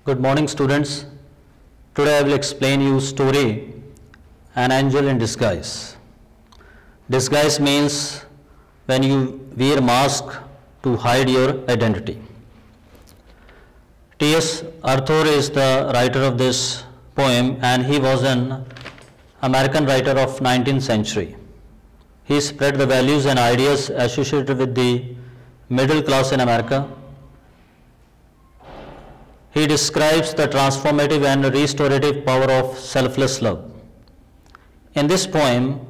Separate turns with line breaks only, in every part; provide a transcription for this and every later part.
Good morning, students. Today I will explain you story An Angel in Disguise. Disguise means when you wear mask to hide your identity. T.S. Arthur is the writer of this poem, and he was an American writer of 19th century. He spread the values and ideas associated with the middle class in America. He describes the transformative and restorative power of selfless love. In this poem,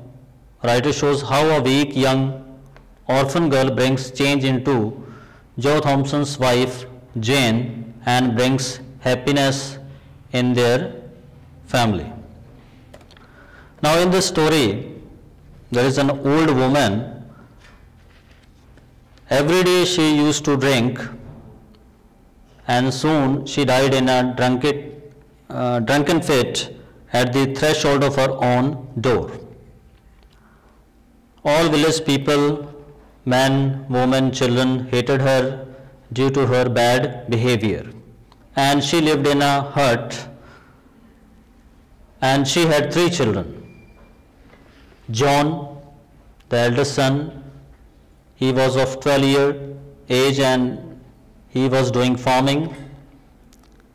writer shows how a weak young orphan girl brings change into Joe Thompson's wife Jane and brings happiness in their family. Now in this story, there is an old woman. Every day she used to drink, and soon she died in a drunken fit at the threshold of her own door. All village people, men, women, children, hated her due to her bad behavior. And she lived in a hut, and she had 3 children. John, the eldest son, he was of 12 years age and he was doing farming.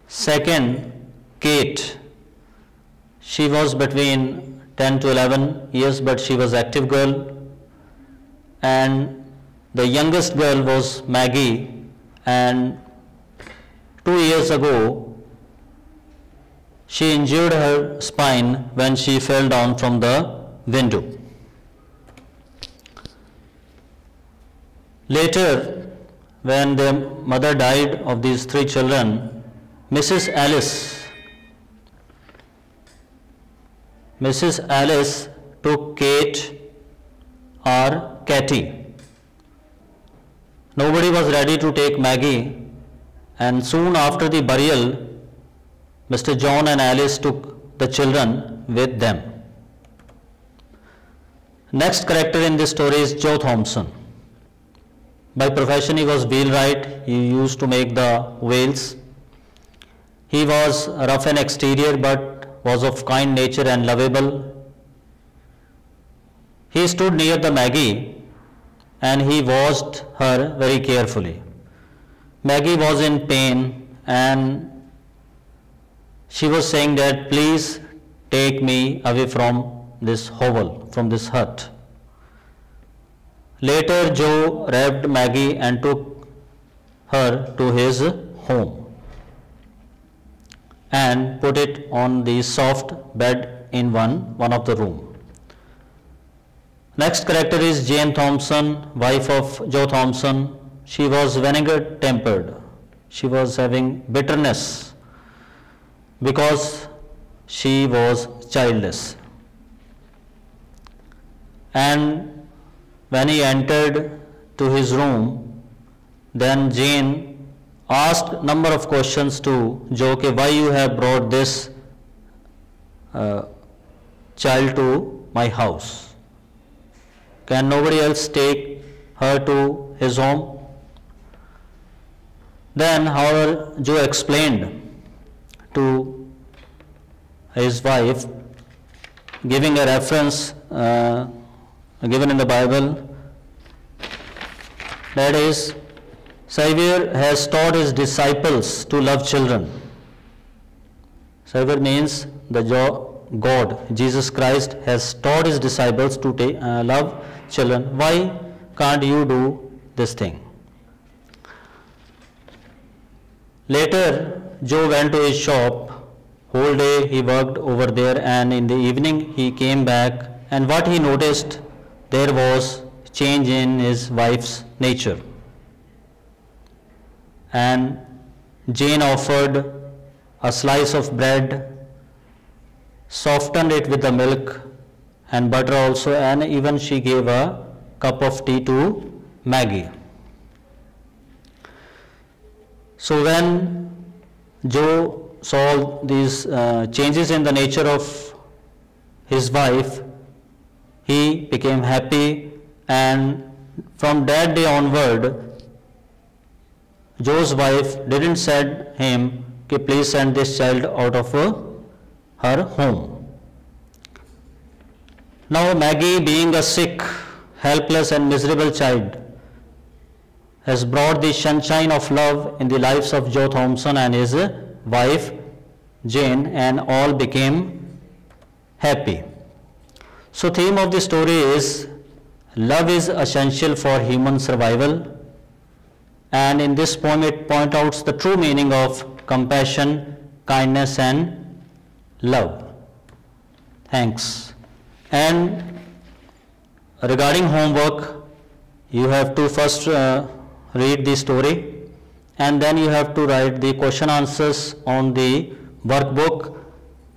Second, Kate, she was between 10 to 11 years, but she was active girl. And the youngest girl was Maggie, and 2 years ago she injured her spine when she fell down from the window. Later, when their mother died of these 3 children, Mrs. Alice took Kate or Katie. Nobody was ready to take Maggie, and soon after the burial, Mr. John and Alice took the children with them. Next character in this story is Joe Thompson. By profession he was wheelwright. He used to make the wheels. He was rough in exterior but was of kind nature and lovable. He stood near the Maggie and he watched her very carefully. Maggie was in pain and she was saying that, please take me away from this hovel, from this hut. Later, Joe wrapped Maggie and took her to his home and put it on the soft bed in one of the room. Next character is Jane Thompson, wife of Joe Thompson. She was vinegar tempered. She was having bitterness because she was childless. And when he entered to his room, then Jane asked number of questions to Joe, why you have brought this child to my house? Can nobody else take her to his home? Then, however, Joe explained to his wife, giving a reference given in the Bible, that is, Savior has taught his disciples to love children. Savior means the God, Jesus Christ, has taught his disciples to love children. Why can't you do this thing? Later, Joe went to his shop. Whole day he worked over there, and in the evening he came back, and what he noticed, there was change in his wife's nature. And Jane offered a slice of bread, softened it with the milk and butter also, and even she gave a cup of tea to Maggie. So when Joe saw these changes in the nature of his wife, he became happy, and from that day onward, Joe's wife didn't send him कि please send this child out of her home. Now Maggie, being a sick, helpless and miserable child, has brought the sunshine of love in the lives of Joe Thompson and his wife Jane, and all became happy. So theme of the story is love is essential for human survival, and in this poem it points out the true meaning of compassion, kindness and love. Thanks. And regarding homework, you have to first read the story, and then you have to write the question answers on the workbook,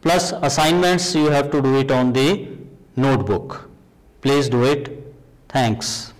plus assignments you have to do it on the notebook. Please do it. Thanks.